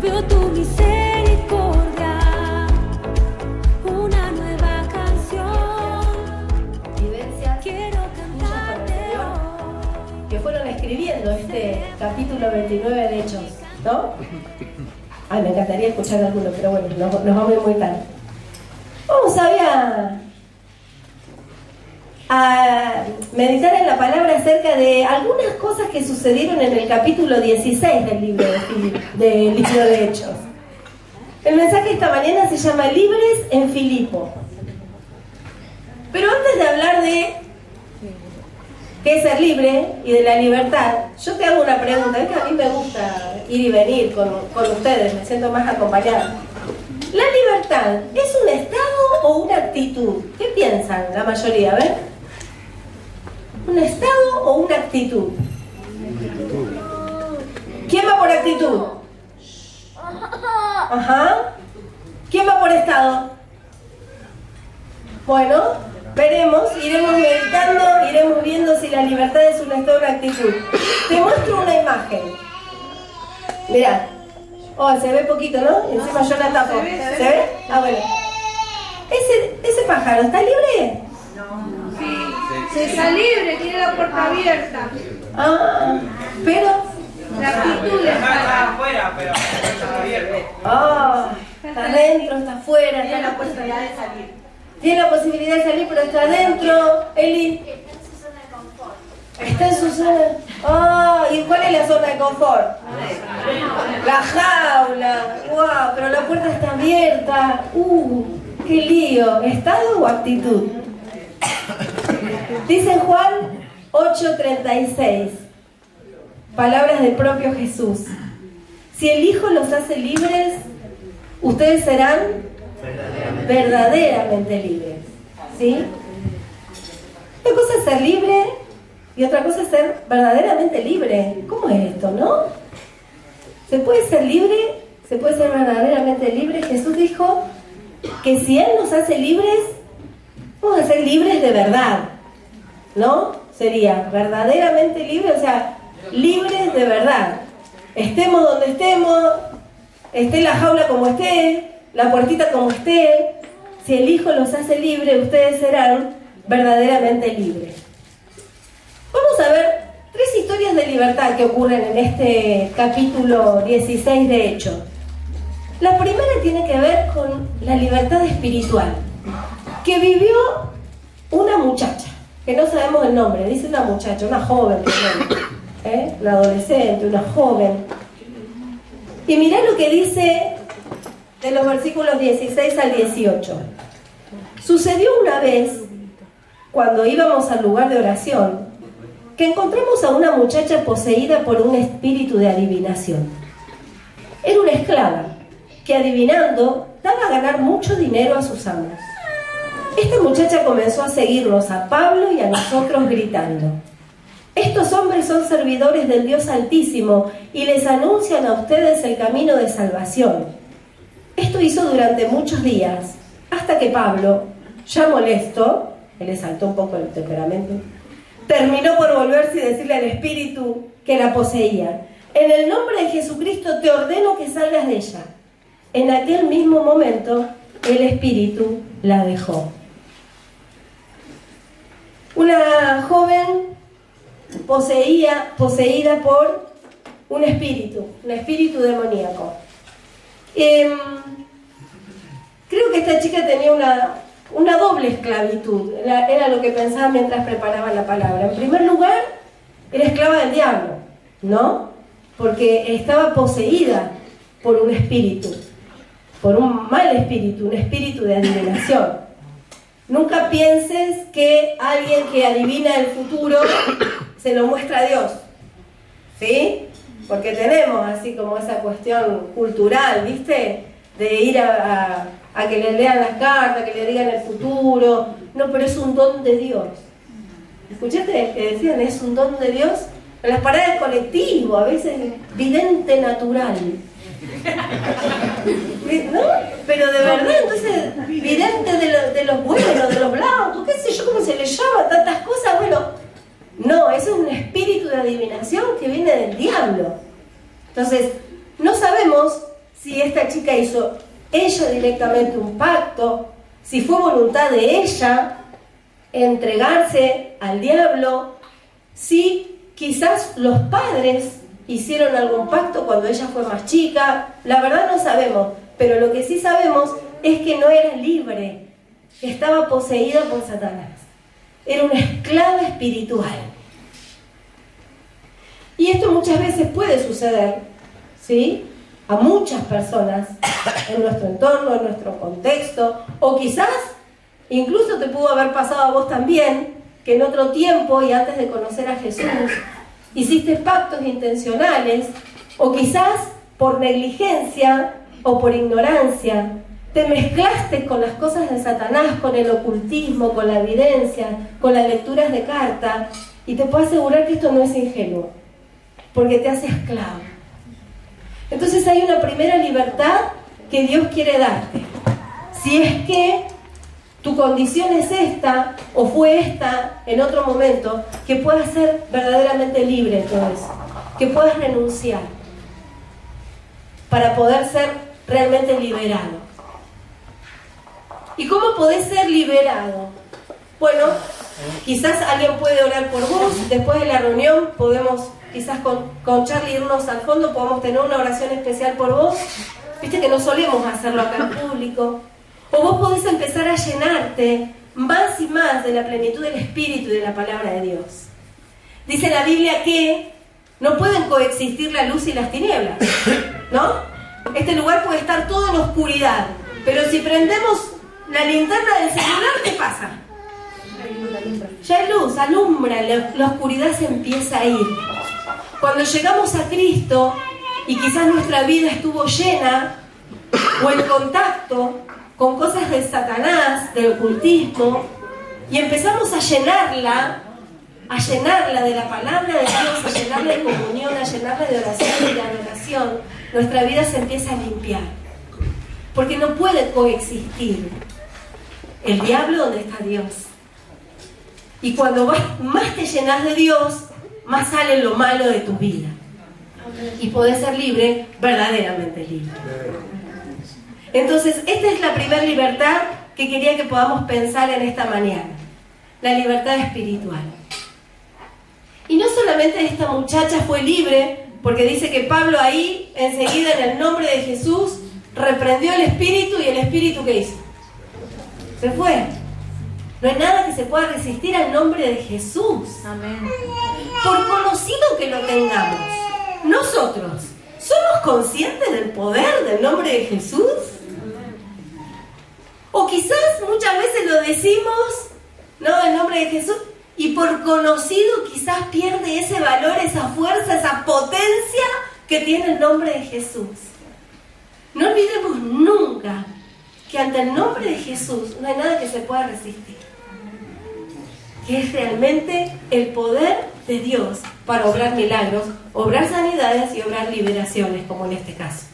veo tu misericordia, una nueva canción. Vivencias Quiero cantarte hoy. que fueron escribiendo este capítulo 29 de Hechos, ¿no? Ay, me encantaría escuchar alguno, pero bueno, nos vamos a ir muy tarde. Vamos a meditar en la palabra acerca de algunas cosas que sucedieron en el capítulo 16 del libro de Hechos. El mensaje esta mañana se llama Libres en Filipo. Pero antes de hablar de qué es ser libre y de la libertad, yo te hago una pregunta. Es que a mí me gusta ir y venir con ustedes, me siento más acompañada. ¿La libertad es un estado o una actitud? ¿Qué piensan la mayoría? A ver. ¿Un estado o una actitud? ¿Quién va por actitud? Ajá. ¿Quién va por estado? Bueno, veremos, iremos meditando, iremos viendo si la libertad es un estado o una actitud. Te muestro una imagen. Mirá. Oh, se ve poquito, ¿no? Encima yo la tapo. ¿Se ve? Ah, bueno. ¿Ese pájaro está libre? Si está libre, tiene la puerta abierta. Ah, pero... La actitud Está afuera, pero está abierto. Ah, está adentro, está afuera, está en la puerta de salir. Tiene la posibilidad de salir, pero está adentro. Eli. Está en su zona. Ah, ¿y cuál es la zona de confort? La jaula. Wow, pero la puerta está abierta. Qué lío. ¿Estado o actitud? Dice Juan 8:36. Palabras del propio Jesús. Si el Hijo los hace libres, ustedes serán verdaderamente libres. ¿Sí? Una cosa es ser libre y otra cosa es ser verdaderamente libre. ¿Cómo es esto, no? ¿Se puede ser libre? ¿Se puede ser verdaderamente libre? Jesús dijo que si Él nos hace libres, vamos a ser libres de verdad, ¿no? Sería verdaderamente libres, o sea, libres de verdad. Estemos donde estemos, esté la jaula como esté, la puertita como esté. Si el Hijo los hace libres, ustedes serán verdaderamente libres. Vamos a ver 3 historias de libertad que ocurren en este capítulo 16 de Hechos. La primera tiene que ver con la libertad espiritual que vivió una muchacha, que no sabemos el nombre, dice una muchacha, una joven, una adolescente, una joven. Y mirá lo que dice de los versículos 16 al 18. Sucedió una vez, cuando íbamos al lugar de oración, que encontramos a una muchacha poseída por un espíritu de adivinación. Era una esclava que, adivinando, daba a ganar mucho dinero a sus amos. Esta muchacha comenzó a seguirnos a Pablo y a nosotros gritando: estos hombres son servidores del Dios Altísimo y les anuncian a ustedes el camino de salvación. Esto hizo durante muchos días, hasta que Pablo, ya molesto, él le saltó un poco el temperamento, terminó por volverse y decirle al espíritu que la poseía: en el nombre de Jesucristo te ordeno que salgas de ella. En aquel mismo momento, el espíritu la dejó. Una joven poseída por un espíritu demoníaco. Creo que esta chica tenía una doble esclavitud, era lo que pensaba mientras preparaba la palabra. En primer lugar, era esclava del diablo, ¿no? Porque estaba poseída por un espíritu, por un mal espíritu, un espíritu de adivinación. Nunca pienses que alguien que adivina el futuro se lo muestra a Dios, ¿sí? Porque tenemos así como esa cuestión cultural, ¿viste? De ir a que le lean las cartas, que le digan el futuro. No, pero es un don de Dios. ¿Escuchaste que decían es un don de Dios? En las paradas del colectivo, a veces vidente natural. ¿No? Pero de verdad, entonces, vidente de los buenos, de los blancos, qué sé yo, cómo se le llama, tantas cosas, bueno. No, eso es un espíritu de adivinación que viene del diablo. Entonces, no sabemos si esta chica hizo ella directamente un pacto, si fue voluntad de ella entregarse al diablo, si quizás los padres hicieron algún pacto cuando ella fue más chica, la verdad no sabemos, pero lo que sí sabemos es que no era libre, que estaba poseída por Satanás. Era una esclava espiritual. Y esto muchas veces puede suceder, ¿sí?, a muchas personas en nuestro entorno, en nuestro contexto, o quizás incluso te pudo haber pasado a vos también, que en otro tiempo y antes de conocer a Jesús hiciste pactos intencionales, o quizás por negligencia o por ignorancia te mezclaste con las cosas de Satanás, con el ocultismo, con la evidencia, con las lecturas de carta, y te puedo asegurar que esto no es ingenuo, porque te hace esclavo. Entonces hay una primera libertad que Dios quiere darte. Si es que tu condición es esta, o fue esta en otro momento, que puedas ser verdaderamente libre de todo eso, que puedas renunciar para poder ser realmente liberado. ¿Y cómo podés ser liberado? Bueno, quizás alguien puede orar por vos. Después de la reunión podemos, quizás con Charlie, irnos al fondo, podemos tener una oración especial por vos. Viste que no solemos hacerlo acá en público. O vos podés empezar a llenarte más y más de la plenitud del Espíritu y de la palabra de Dios. Dice la Biblia que no pueden coexistir la luz y las tinieblas, ¿no? Este lugar puede estar todo en oscuridad, pero si prendemos la linterna del celular, ¿qué pasa? Ya hay luz, alumbra, la oscuridad se empieza a ir. Cuando llegamos a Cristo y quizás nuestra vida estuvo llena o en contacto con cosas de Satanás, del ocultismo, y empezamos a llenarla de la palabra de Dios, a llenarla de comunión, a llenarla de oración y de adoración, nuestra vida se empieza a limpiar. Porque no puede coexistir el diablo donde está Dios. Y cuando más te llenas de Dios, más sale lo malo de tu vida. Y podés ser libre, verdaderamente libre. Entonces, esta es la primera libertad que quería que podamos pensar en esta mañana. La libertad espiritual. Y no solamente esta muchacha fue libre, porque dice que Pablo ahí, enseguida en el nombre de Jesús, reprendió el espíritu, y el espíritu ¿qué hizo? Se fue. No hay nada que se pueda resistir al nombre de Jesús. Amén. Por conocido que lo tengamos, nosotros, ¿somos conscientes del poder del nombre de Jesús? O quizás muchas veces lo decimos, ¿no?, el nombre de Jesús, y por conocido quizás pierde ese valor, esa fuerza, esa potencia que tiene el nombre de Jesús. No olvidemos nunca que ante el nombre de Jesús no hay nada que se pueda resistir, que es realmente el poder de Dios para obrar milagros, obrar sanidades y obrar liberaciones, como en este caso.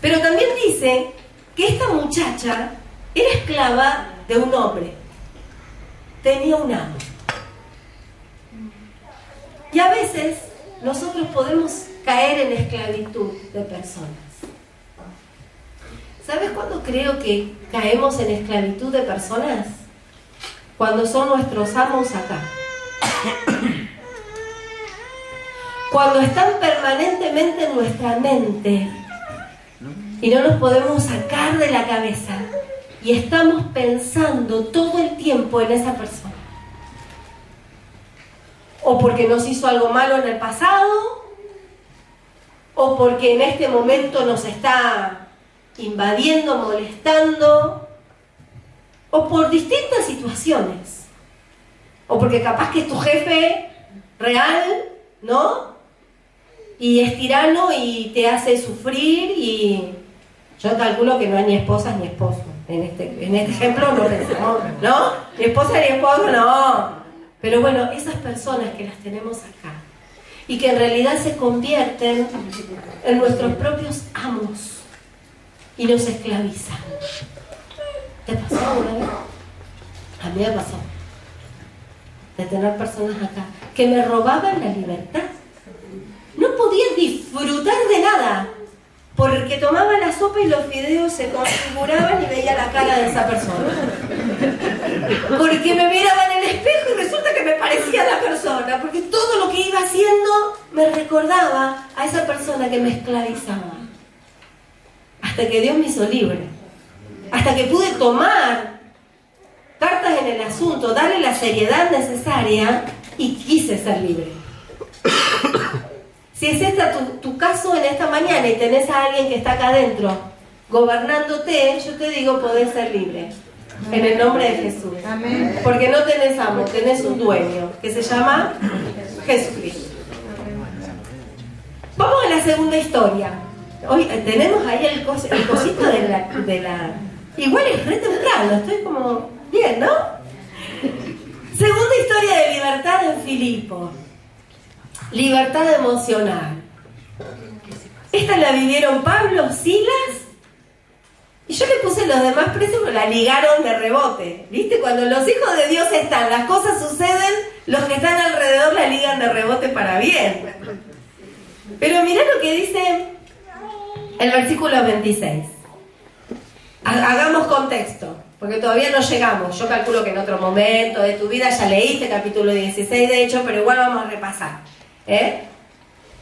Pero también dice que esta muchacha era esclava de un hombre, tenía un amo. Y a veces nosotros podemos caer en esclavitud de personas. ¿Sabes cuándo creo que caemos en esclavitud de personas? Cuando son nuestros amos acá. Cuando están permanentemente en nuestra mente y no nos podemos sacar de la cabeza y estamos pensando todo el tiempo en esa persona. O porque nos hizo algo malo en el pasado, o porque en este momento nos está invadiendo, molestando, o por distintas situaciones, o porque capaz que es tu jefe real, ¿no? Y es tirano y te hace sufrir, y yo calculo que no hay ni esposas ni esposos. En este ejemplo no pensamos, ¿no? Ni esposa ni esposo, no. Pero bueno, esas personas que las tenemos acá y que en realidad se convierten en nuestros propios amos y nos esclavizan. ¿Te pasó alguna vez? A mí me pasó. De tener personas acá que me robaban la libertad. No podía disfrutar de nada porque tomaba la sopa y los fideos se configuraban y veía la cara de esa persona. Porque me miraba en el espejo y resulta que me parecía la persona, porque todo lo que iba haciendo me recordaba a esa persona que me esclavizaba. Hasta que Dios me hizo libre. Hasta que pude tomar cartas en el asunto, darle la seriedad necesaria y quise ser libre. Si es este tu caso en esta mañana y tenés a alguien que está acá adentro gobernándote, yo te digo, podés ser libre. En el nombre de Jesús. Amén. Porque no tenés amo, tenés un dueño que se llama Jesucristo. Vamos a la segunda historia. Hoy tenemos ahí el cosito de la... Igual es re temprano, estoy como bien, ¿no? Segunda historia de libertad en Filipo. Libertad emocional. Esta la vivieron Pablo, Silas, y yo le puse los demás presos, pero la ligaron de rebote. ¿Viste? Cuando los hijos de Dios están, las cosas suceden, los que están alrededor la ligan de rebote para bien. Pero mirá lo que dice el versículo 26. Hagamos contexto, porque todavía no llegamos. Yo calculo que en otro momento de tu vida ya leíste capítulo 16, de hecho, pero igual vamos a repasar.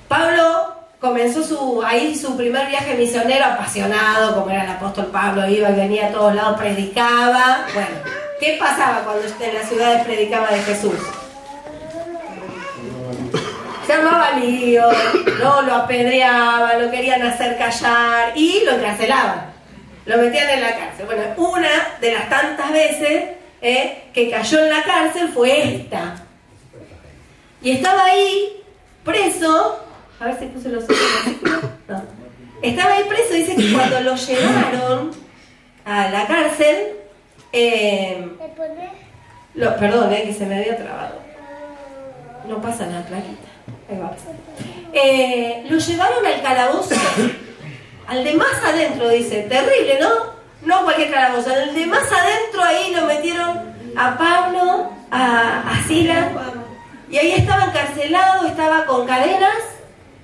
Pablo comenzó su primer viaje misionero apasionado, como era el apóstol Pablo, iba y venía a todos lados, predicaba. Bueno, ¿qué pasaba cuando en las ciudades predicaba de Jesús? Se armaba lío, ¿no? Lo apedreaban, lo querían hacer callar y lo encarcelaban, lo metían en la cárcel. Bueno, una de las tantas veces que cayó en la cárcel fue esta. Y estaba ahí preso, a ver si puse los otros versículos. No. Estaba ahí preso, dice que cuando lo llevaron a la cárcel, perdón, que se me había trabado. No pasa nada, Clarita. Ahí va. Lo llevaron al calabozo, al de más adentro, dice. Terrible, ¿no? No cualquier calabozo, al de más adentro, ahí lo metieron a Pablo, a Silas. Y ahí estaba encarcelado, estaba con cadenas,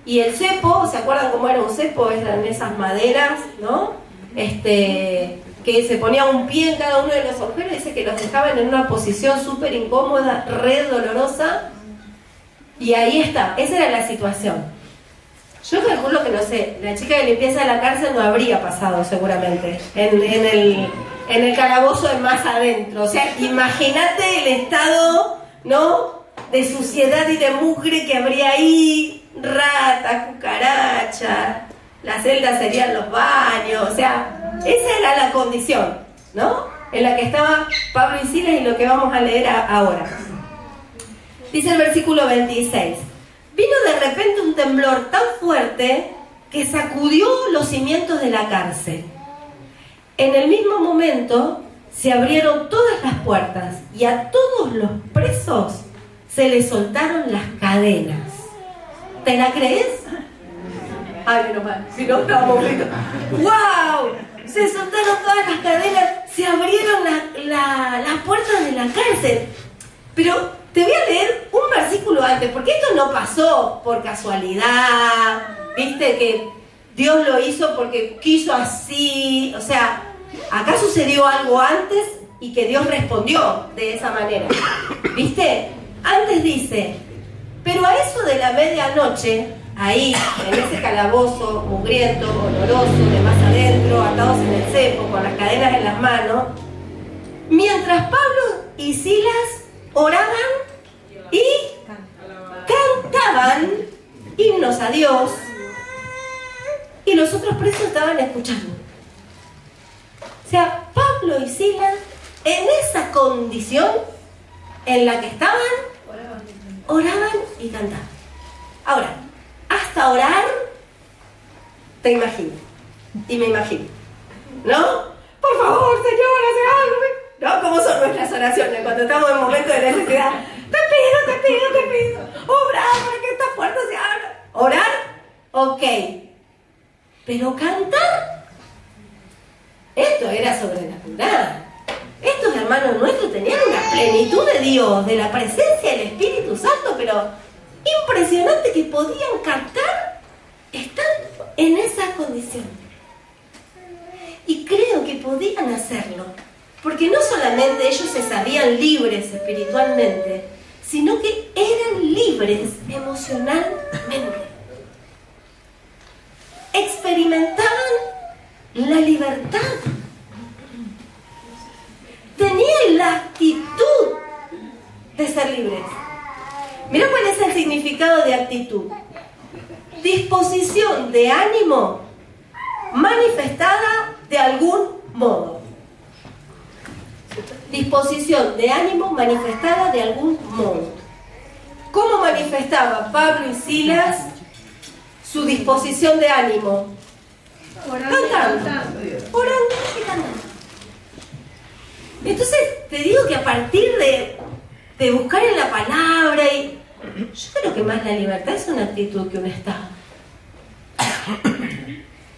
y el cepo, ¿se acuerdan cómo era un cepo? Eran esas maderas, ¿no? Que se ponía un pie en cada uno de los agujeros, dice que los dejaban en una posición súper incómoda, re dolorosa, y ahí está, esa era la situación. Yo calculo que, no sé, la chica de limpieza de la cárcel no habría pasado seguramente en el calabozo de más adentro. O sea, imagínate el estado, ¿no?, de suciedad y de mugre que habría ahí, rata, cucaracha, las celdas serían los baños, o sea, esa era la condición, ¿no?, en la que estaba Pablo y Silas, y lo que vamos a leer ahora. Dice el versículo 26, vino de repente un temblor tan fuerte que sacudió los cimientos de la cárcel. En el mismo momento se abrieron todas las puertas y a todos los presos se les soltaron las cadenas. ¿Te la crees? Ay, menos mal, si no estábamos fritos. ¡Wow! Se soltaron todas las cadenas, se abrieron las puertas de la cárcel. Pero te voy a leer un versículo antes, porque esto no pasó por casualidad, viste, que Dios lo hizo porque quiso así. O sea, acá sucedió algo antes y que Dios respondió de esa manera, ¿viste? Antes dice, pero a eso de la medianoche, ahí, en ese calabozo mugriento, oloroso, de más adentro, atados en el cepo, con las cadenas en las manos, mientras Pablo y Silas oraban y cantaban himnos a Dios, y los otros presos estaban escuchando. O sea, Pablo y Silas, en esa condición en la que estaban, oraban y cantaban. Ahora, hasta orar, te imagino, y me imagino, ¿no? Por favor, Señor, haz algo. ¿No? ¿Cómo son nuestras oraciones cuando estamos en momentos de necesidad? Te pido, obra para que estas puertas se abran. ¿Orar? Ok. Pero cantar, esto era sobrenatural. Estos hermanos nuestros tenían una plenitud de Dios, de la presencia del Espíritu Santo, pero impresionante, que podían cantar estando en esa condición. Y creo que podían hacerlo, porque no solamente ellos se sabían libres espiritualmente, sino que eran libres emocionalmente. Experimentaban la libertad. Tenían la actitud de ser libres. Mira cuál es el significado de actitud. Disposición de ánimo manifestada de algún modo. Disposición de ánimo manifestada de algún modo. ¿Cómo manifestaba Pablo y Silas su disposición de ánimo? Cantando. Orando y cantando. Entonces te digo que a partir de buscar en la palabra, y yo creo que más la libertad es una actitud que un estado.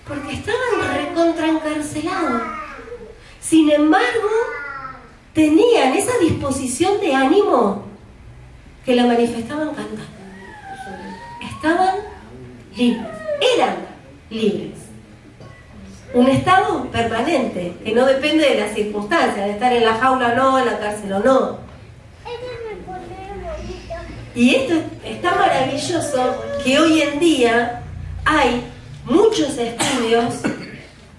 Porque estaban recontraencarcelados. Sin embargo, tenían esa disposición de ánimo que la manifestaban cantando. Estaban libres, eran libres. Un estado permanente, que no depende de las circunstancias, de estar en la jaula o no, en la cárcel o no. Y esto está maravilloso, que hoy en día hay muchos estudios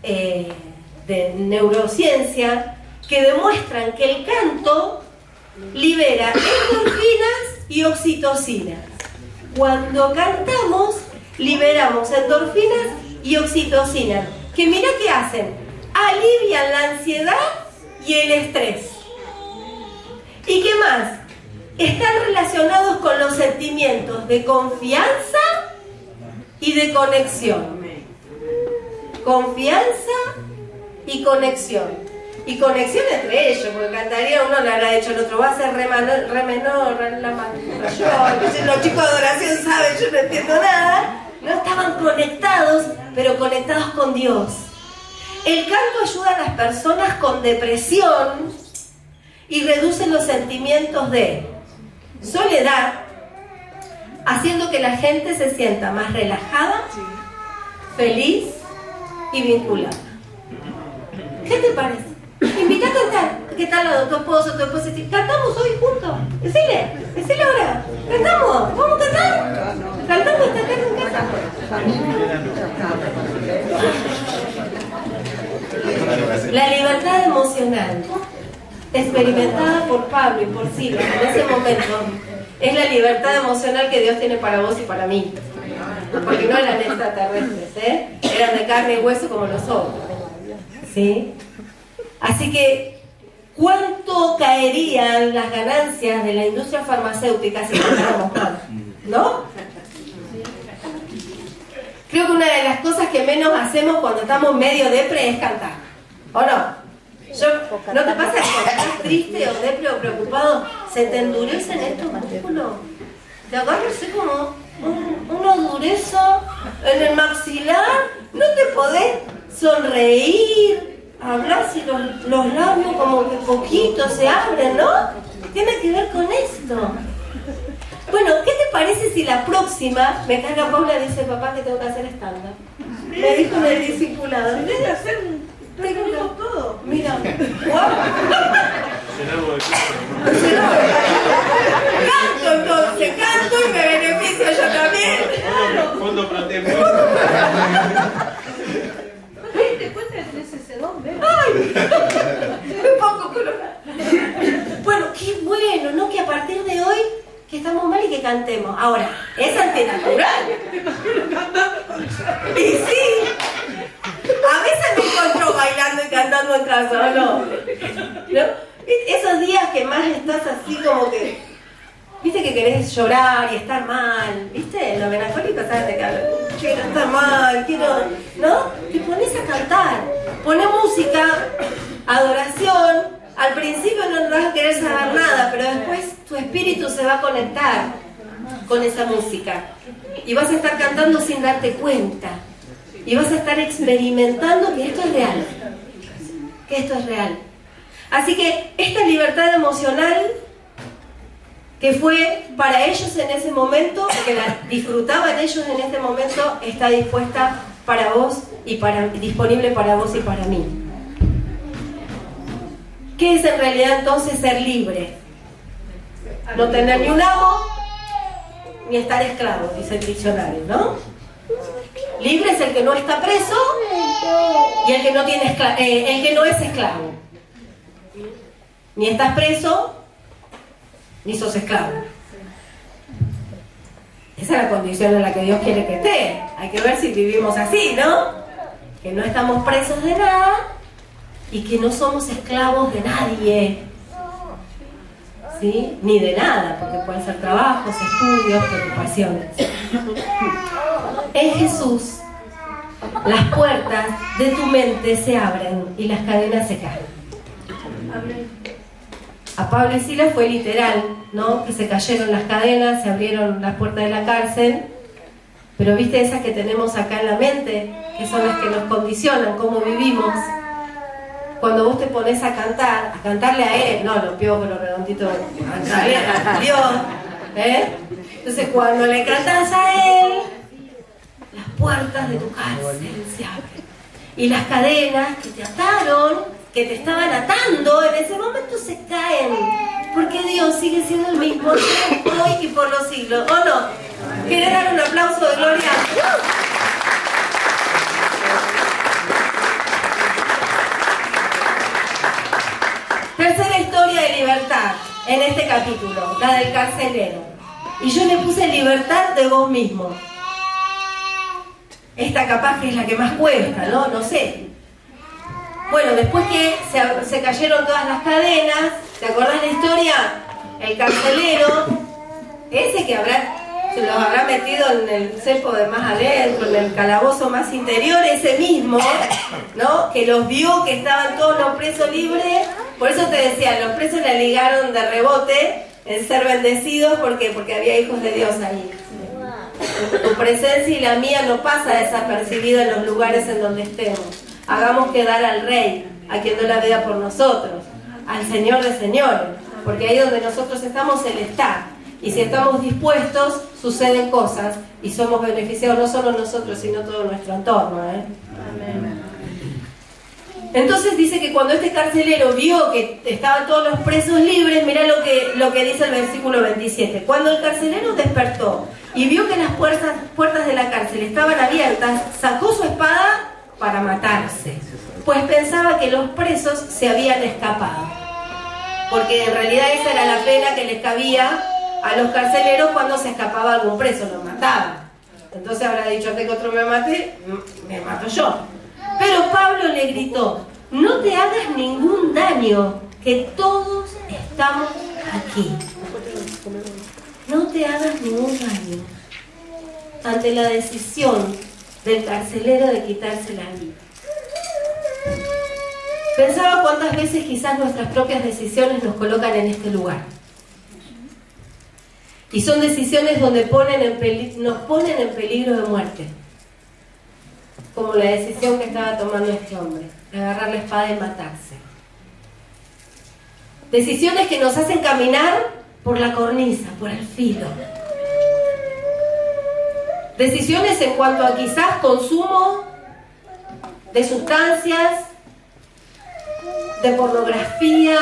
de neurociencia que demuestran que el canto libera endorfinas y oxitocinas. Cuando cantamos, liberamos endorfinas y oxitocinas, que mira qué hacen, alivian la ansiedad y el estrés. ¿Y qué más? Están relacionados con los sentimientos de confianza y de conexión. Confianza y conexión. Y conexión entre ellos, porque cantaría uno, le habrá dicho el otro, va a ser re menor, la mayor. Los chicos de adoración saben, yo no entiendo nada. No estaban conectados, pero conectados con Dios. El canto ayuda a las personas con depresión y reduce los sentimientos de soledad, haciendo que la gente se sienta más relajada, feliz y vinculada. ¿Qué te parece? Invita a cantar. ¿Qué tal tu esposo, tu esposa? Cantamos hoy juntos. Decile ahora. Cantamos. ¿Vamos a cantar? Cantamos esta tarde en casa. La libertad emocional experimentada por Pablo y por Silas en ese momento es la libertad emocional que Dios tiene para vos y para mí. Porque no eran extraterrestres, eran de carne y hueso como nosotros. ¿Sí? Así que, ¿cuánto caerían las ganancias de la industria farmacéutica si cantáramos canto? ¿No? Creo que una de las cosas que menos hacemos cuando estamos medio depre es cantar. ¿O no? ¿No te pasa que cuando estás triste o depre o preocupado se te endurecen estos músculos? Te agarras así como una dureza en el maxilar, no te podés sonreír. Hablar si los labios como que poquito se abren, ¿no? Tiene que ver con esto. Bueno, ¿qué te parece si la próxima me carga Paula y dice, papá, que tengo que hacer stand-up? Me dijo en el discipulado. Tenés que hacer todo. Mira. Canto entonces, canto y me beneficio yo también. Fondo protege. ¿Te cuenta que tenés ese don, bebé? ¡Ay! Un poco colorado. Bueno, qué bueno, ¿no? Que a partir de hoy que estamos mal y que cantemos. Ahora, es antinatural. Y sí. A veces me encuentro bailando y cantando en casa, ¿o no? Esos días que más estás así como que, viste que querés llorar y estar mal, viste, los melancólicos saben de qué hablan. Quiero estar mal, ¿no? Te pones a cantar, pones música, adoración. Al principio no vas a querer saber nada, pero después tu espíritu se va a conectar con esa música y vas a estar cantando sin darte cuenta. Y vas a estar experimentando que esto es real. Que esto es real. Así que esta libertad emocional que fue para ellos en ese momento, que la disfrutaban ellos en este momento, está dispuesta para vos y disponible para vos y para mí. ¿Qué es en realidad entonces ser libre? No tener ni un amo, ni estar esclavo, dice el diccionario, ¿no? Libre es el que no está preso y el que no es esclavo. Ni estás preso, ni sos esclavo. Esa es la condición en la que Dios quiere que esté. Hay que ver si vivimos así, ¿no? Que no estamos presos de nada y que no somos esclavos de nadie, ¿sí? Ni de nada, porque pueden ser trabajos, estudios, preocupaciones. En Jesús, las puertas de tu mente se abren y las cadenas se caen. A Pablo y Silas fue literal, ¿no? Que se cayeron las cadenas, se abrieron las puertas de la cárcel. Pero viste esas que tenemos acá en la mente, que son las que nos condicionan cómo vivimos. Cuando vos te pones a cantarle a Él, no, los piojos, los redonditos, a Dios, ¿eh? Entonces cuando le cantas a Él, las puertas de tu cárcel se abren. Y las cadenas que te ataron, que te estaban atando, en ese momento se caen. Porque Dios sigue siendo el mismo hoy y por los siglos, ¿o no? ¿Quieres dar un aplauso de gloria? Tercera historia de libertad en este capítulo, la del carcelero. Y yo le puse libertad de vos mismo. Esta capaz que es la que más cuesta, ¿no? No sé. Bueno, después que se cayeron todas las cadenas, ¿te acordás la historia? El carcelero, ese que se los habrá metido en el cepo de más adentro, en el calabozo más interior, ese mismo, ¿no? Que los vio que estaban todos los presos libres. Por eso te decía, los presos la ligaron de rebote en ser bendecidos. ¿Por qué? Porque había hijos de Dios ahí. Tu presencia y la mía no pasa desapercibida en los lugares en donde estemos. Hagamos quedar al Rey, a quien dio la vida por nosotros, al Señor de señores, porque ahí donde nosotros estamos, Él está. Y si estamos dispuestos, suceden cosas y somos beneficiados no solo nosotros, sino todo nuestro entorno, ¿eh? Amén. Entonces dice que cuando este carcelero vio que estaban todos los presos libres, mirá lo que dice el versículo 27. Cuando el carcelero despertó y vio que las puertas de la cárcel estaban abiertas, sacó su espada para matarse, pues pensaba que los presos se habían escapado, porque en realidad esa era la pena que les cabía a los carceleros cuando se escapaba algún preso, los mataban. Entonces habrá dicho, antes que otro me mate, me mato yo. Pero Pablo le gritó, no te hagas ningún daño, que todos estamos aquí. No te hagas ningún daño. Ante la decisión del carcelero de quitarse la vida. Pensaba cuántas veces quizás nuestras propias decisiones nos colocan en este lugar. Y son decisiones donde nos ponen en peligro de muerte. Como la decisión que estaba tomando este hombre, de agarrar la espada y matarse. Decisiones que nos hacen caminar por la cornisa, por el filo. Decisiones en cuanto a quizás consumo de sustancias, de pornografía,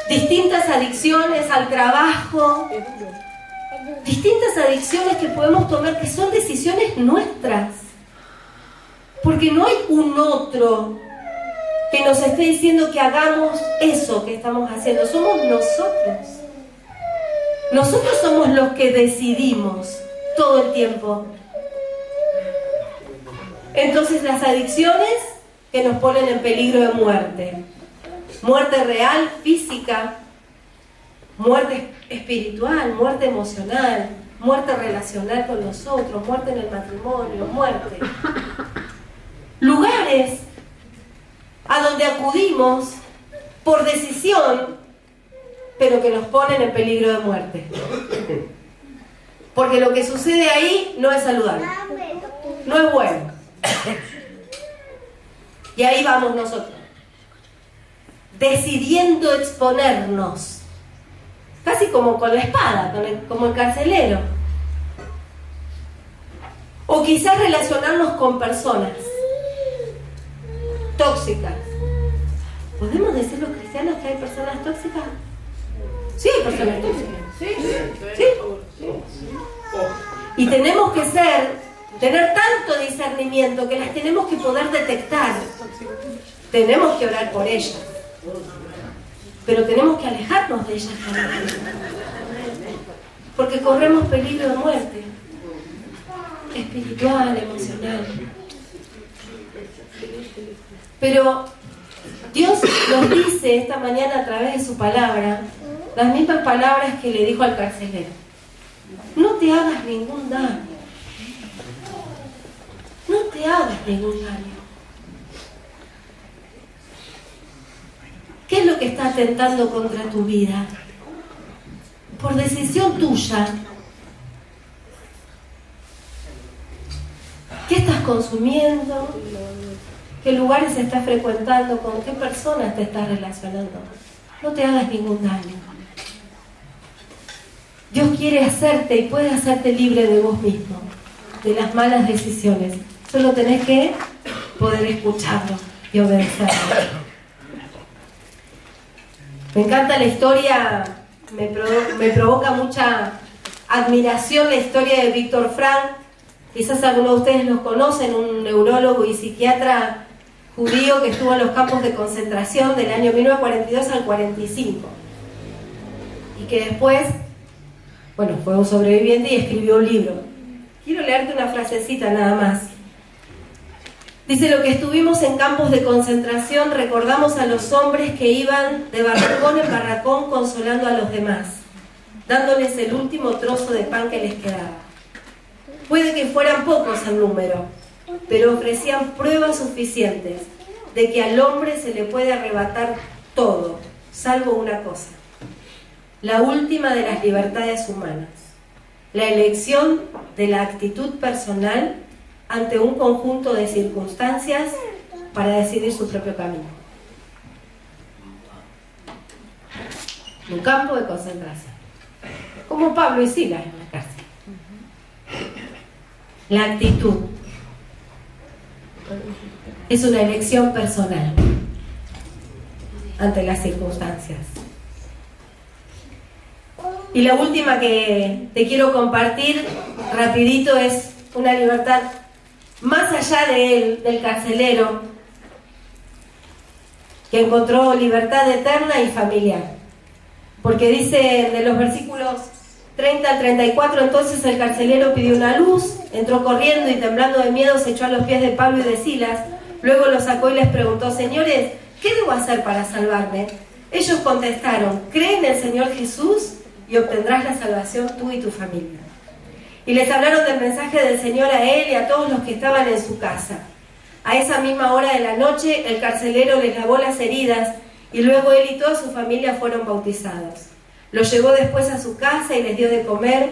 distintas adicciones al trabajo, distintas adicciones que podemos tomar que son decisiones nuestras. Porque no hay un otro que nos esté diciendo que hagamos eso que estamos haciendo. Somos nosotros. Nosotros somos los que decidimos todo el tiempo. Entonces las adicciones que nos ponen en peligro de muerte. Muerte real, física. Muerte espiritual, muerte emocional. Muerte relacional con los otros. Muerte en el matrimonio, muerte. Lugares a donde acudimos por decisión, pero que nos ponen en peligro de muerte. Porque lo que sucede ahí no es saludable, no es bueno. Y ahí vamos nosotros, decidiendo exponernos, casi como con la espada, como el carcelero. O quizás relacionarnos con personas tóxicas. ¿Podemos decir los cristianos que hay personas tóxicas? Sí, hay personas tóxicas. ¿Sí? Y tenemos que tener tanto discernimiento que las tenemos que poder detectar. Tenemos que orar por ellas, pero tenemos que alejarnos de ellas también, porque corremos peligro de muerte espiritual, emocional. Pero Dios nos dice esta mañana a través de su palabra las mismas palabras que le dijo al carcelero: no te hagas ningún daño, no te hagas ningún daño. ¿Qué es lo que está atentando contra tu vida? Por decisión tuya. ¿Qué estás consumiendo? ¿Qué lugares estás frecuentando? ¿Con qué personas te estás relacionando? No te hagas ningún daño. Dios quiere hacerte y puede hacerte libre de vos mismo, de las malas decisiones. Solo tenés que poder escucharlo y obedecerlo. Me encanta la historia, me provoca mucha admiración la historia de Víctor Frank. Quizás algunos de ustedes los conocen, un neurólogo y psiquiatra judío que estuvo en los campos de concentración del año 1942 al 45. Y que después, fue un sobreviviente y escribió un libro. Quiero leerte una frasecita nada más. Dice: lo que estuvimos en campos de concentración recordamos a los hombres que iban de barracón en barracón consolando a los demás, dándoles el último trozo de pan que les quedaba. Puede que fueran pocos en número, pero ofrecían pruebas suficientes de que al hombre se le puede arrebatar todo, salvo una cosa: la última de las libertades humanas, la elección de la actitud personal ante un conjunto de circunstancias para decidir su propio camino. Un campo de concentración, como Pablo y Silas en la cárcel. La actitud es una elección personal ante las circunstancias. Y la última que te quiero compartir rapidito es una libertad más allá de él, del carcelero, que encontró libertad eterna y familiar. Porque dice de los versículos 30 al 34, entonces el carcelero pidió una luz, entró corriendo y temblando de miedo se echó a los pies de Pablo y de Silas, luego los sacó y les preguntó: señores, ¿qué debo hacer para salvarme? Ellos contestaron: cree en el Señor Jesús y obtendrás la salvación tú y tu familia. Y les hablaron del mensaje del Señor a él y a todos los que estaban en su casa. A esa misma hora de la noche, el carcelero les lavó las heridas y luego él y toda su familia fueron bautizados. Los llevó después a su casa y les dio de comer,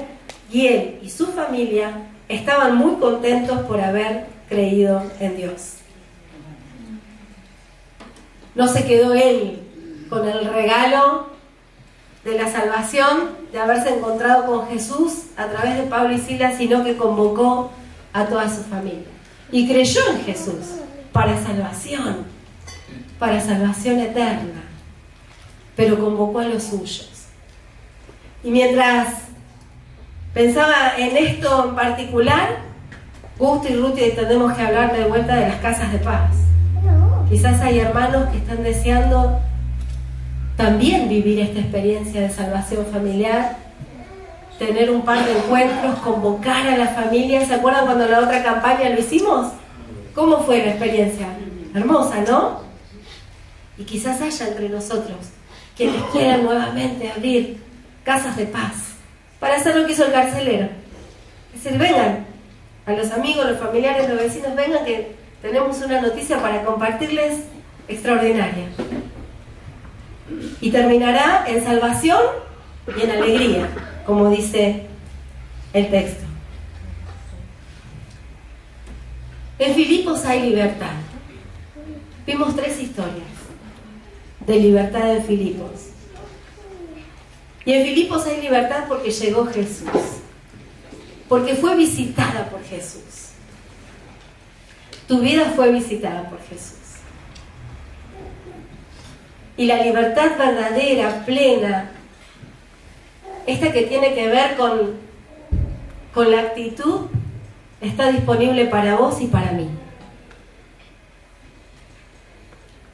y él y su familia estaban muy contentos por haber creído en Dios. No se quedó él con el regalo de la salvación, de haberse encontrado con Jesús a través de Pablo y Silas, sino que convocó a toda su familia y creyó en Jesús para salvación eterna, pero convocó a los suyos. Y mientras pensaba en esto en particular, Gusto y Ruth entendemos que hablar de vuelta de las casas de paz. Quizás hay hermanos que están deseando también vivir esta experiencia de salvación familiar, tener un par de encuentros, convocar a la familia. ¿Se acuerdan cuando en la otra campaña lo hicimos? ¿Cómo fue la experiencia? Hermosa, ¿no? Y quizás haya entre nosotros quienes quieran nuevamente abrir casas de paz para hacer lo que hizo el carcelero. Es decir, vengan, a los amigos, los familiares, los vecinos, vengan que tenemos una noticia para compartirles extraordinaria. Y terminará en salvación y en alegría, como dice el texto. En Filipos hay libertad. Vimos 3 historias de libertad en Filipos. Y en Filipos hay libertad porque llegó Jesús, porque fue visitada por Jesús. Tu vida fue visitada por Jesús. Y la libertad verdadera, plena, esta que tiene que ver con la actitud, está disponible para vos y para mí.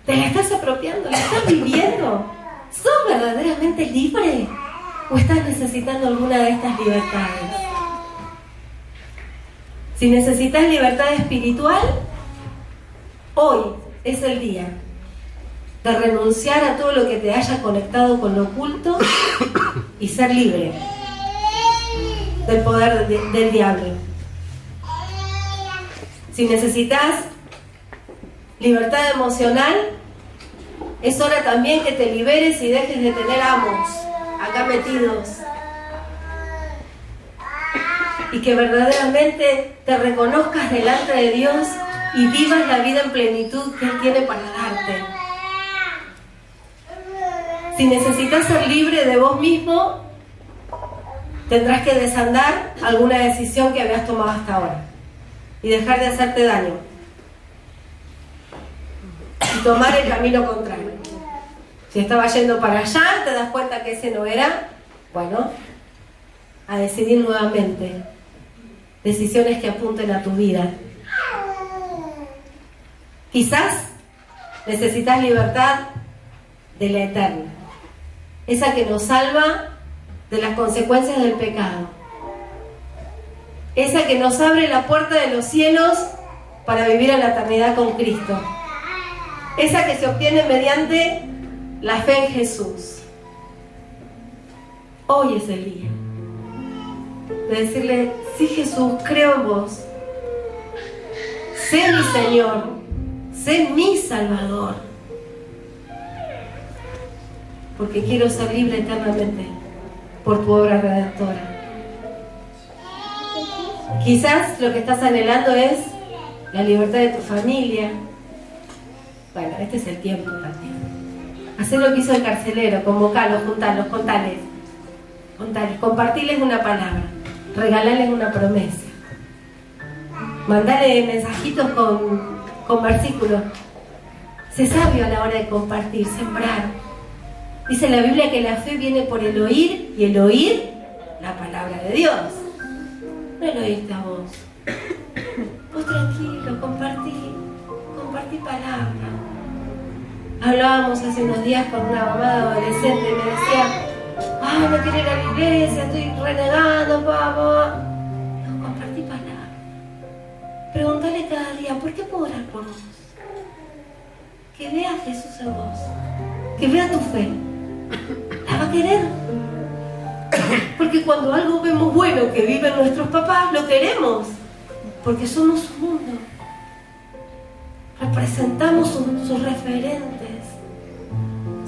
¿Te la estás apropiando? ¿La estás viviendo? ¿Sos verdaderamente libre? ¿O estás necesitando alguna de estas libertades? Si necesitas libertad espiritual, hoy es el día de renunciar a todo lo que te haya conectado con lo oculto y ser libre del poder del diablo. Si necesitas libertad emocional, es hora también que te liberes y dejes de tener amos acá metidos. Y que verdaderamente te reconozcas delante de Dios y vivas la vida en plenitud que Él tiene para darte. Si necesitas ser libre de vos mismo, tendrás que desandar alguna decisión que habías tomado hasta ahora y dejar de hacerte daño y tomar el camino contrario. Si estaba yendo para allá, te das cuenta que ese no era, bueno, a decidir nuevamente decisiones que apunten a tu vida. Quizás necesitas libertad de la eterna, esa que nos salva de las consecuencias del pecado, esa que nos abre la puerta de los cielos para vivir en la eternidad con Cristo, esa que se obtiene mediante la fe en Jesús. Hoy es el día de decirle: sí, Jesús, creo en vos, sé mi Señor, sé mi Salvador, porque quiero ser libre eternamente por tu obra redentora. Quizás lo que estás anhelando es la libertad de tu familia. Bueno, este es el tiempo también. Hacer lo que hizo el carcelero, convocarlos, juntarlos, contales, compartirles una palabra, regalarles una promesa, mandarle mensajitos con versículos. Sé sabio a la hora de compartir, sembrar. Dice la Biblia que la fe viene por el oír, y el oír la palabra de Dios, no el oírte a vos. Vos tranquilo, compartí palabra. Hablábamos hace unos días con una mamá adolescente y me decía: ay, no quiero ir a la iglesia, estoy renegando, papá. No, compartí palabra. Pregúntale cada día: ¿por qué puedo orar por vos? Que vea a Jesús en vos, que vea tu fe. La va a querer. Porque cuando algo vemos bueno que viven nuestros papás, lo queremos, porque somos su mundo, representamos sus referentes.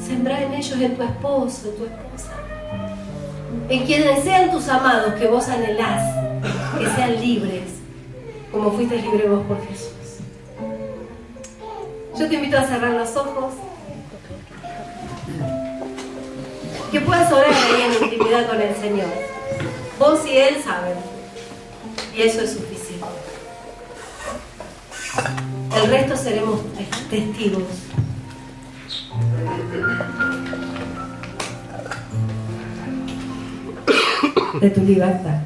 Sembrar en ellos, en tu esposo, en tu esposa, en quienes sean tus amados que vos anhelás, que sean libres como fuiste libre vos por Jesús. Yo te invito a cerrar los ojos, que puedas orar ahí en intimidad con el Señor. Vos y Él saben, y eso es suficiente. El resto seremos testigos. De tu libertad.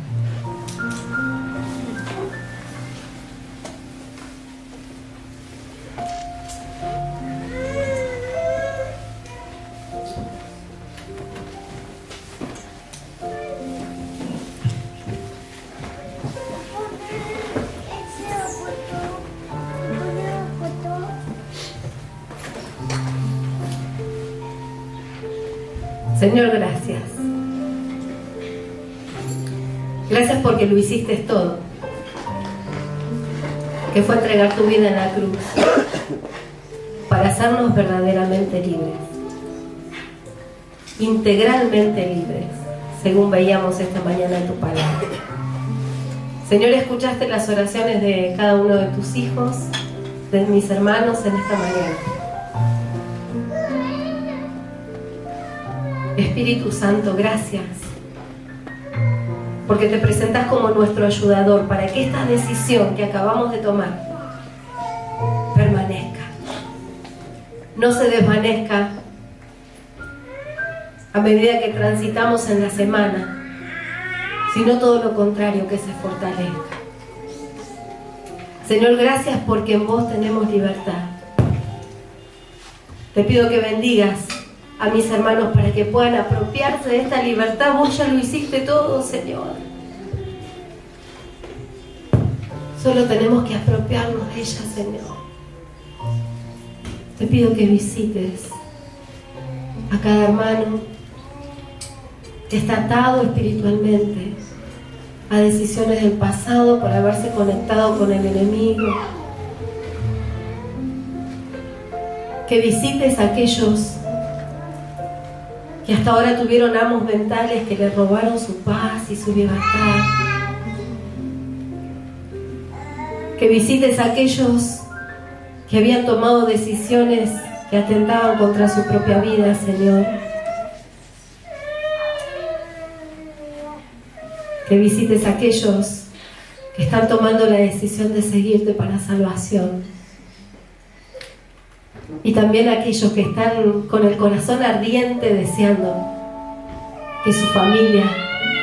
Señor, gracias. Gracias porque lo hiciste todo, que fue entregar tu vida en la cruz para hacernos verdaderamente libres, integralmente libres, según veíamos esta mañana en tu palabra. Señor, escuchaste las oraciones de cada uno de tus hijos, de mis hermanos en esta mañana. Espíritu Santo, gracias, porque te presentas como nuestro ayudador para que esta decisión que acabamos de tomar no se desvanezca a medida que transitamos en la semana, sino todo lo contrario, que se fortalezca. Señor, gracias porque en vos tenemos libertad. Te pido que bendigas a mis hermanos para que puedan apropiarse de esta libertad. Vos ya lo hiciste todo, Señor. Solo tenemos que apropiarnos de ella, Señor. Te pido que visites a cada hermano que está atado espiritualmente a decisiones del pasado por haberse conectado con el enemigo. Que visites a aquellos que hasta ahora tuvieron amos mentales que le robaron su paz y su libertad. Que visites a aquellos que habían tomado decisiones que atentaban contra su propia vida, Señor. Que visites a aquellos que están tomando la decisión de seguirte para salvación. Y también a aquellos que están con el corazón ardiente deseando que su familia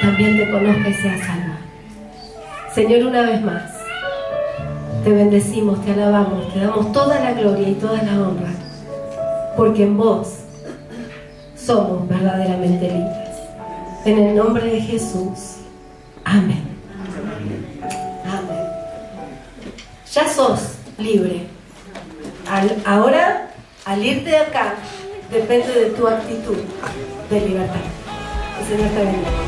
también te conozca y sea salva. Señor, una vez más, te bendecimos, te alabamos, te damos toda la gloria y toda la honra, porque en vos somos verdaderamente libres. En el nombre de Jesús. Amén. Amén. Ya sos libre. Ahora, al irte de acá, depende de tu actitud de libertad. El Señor te bendiga.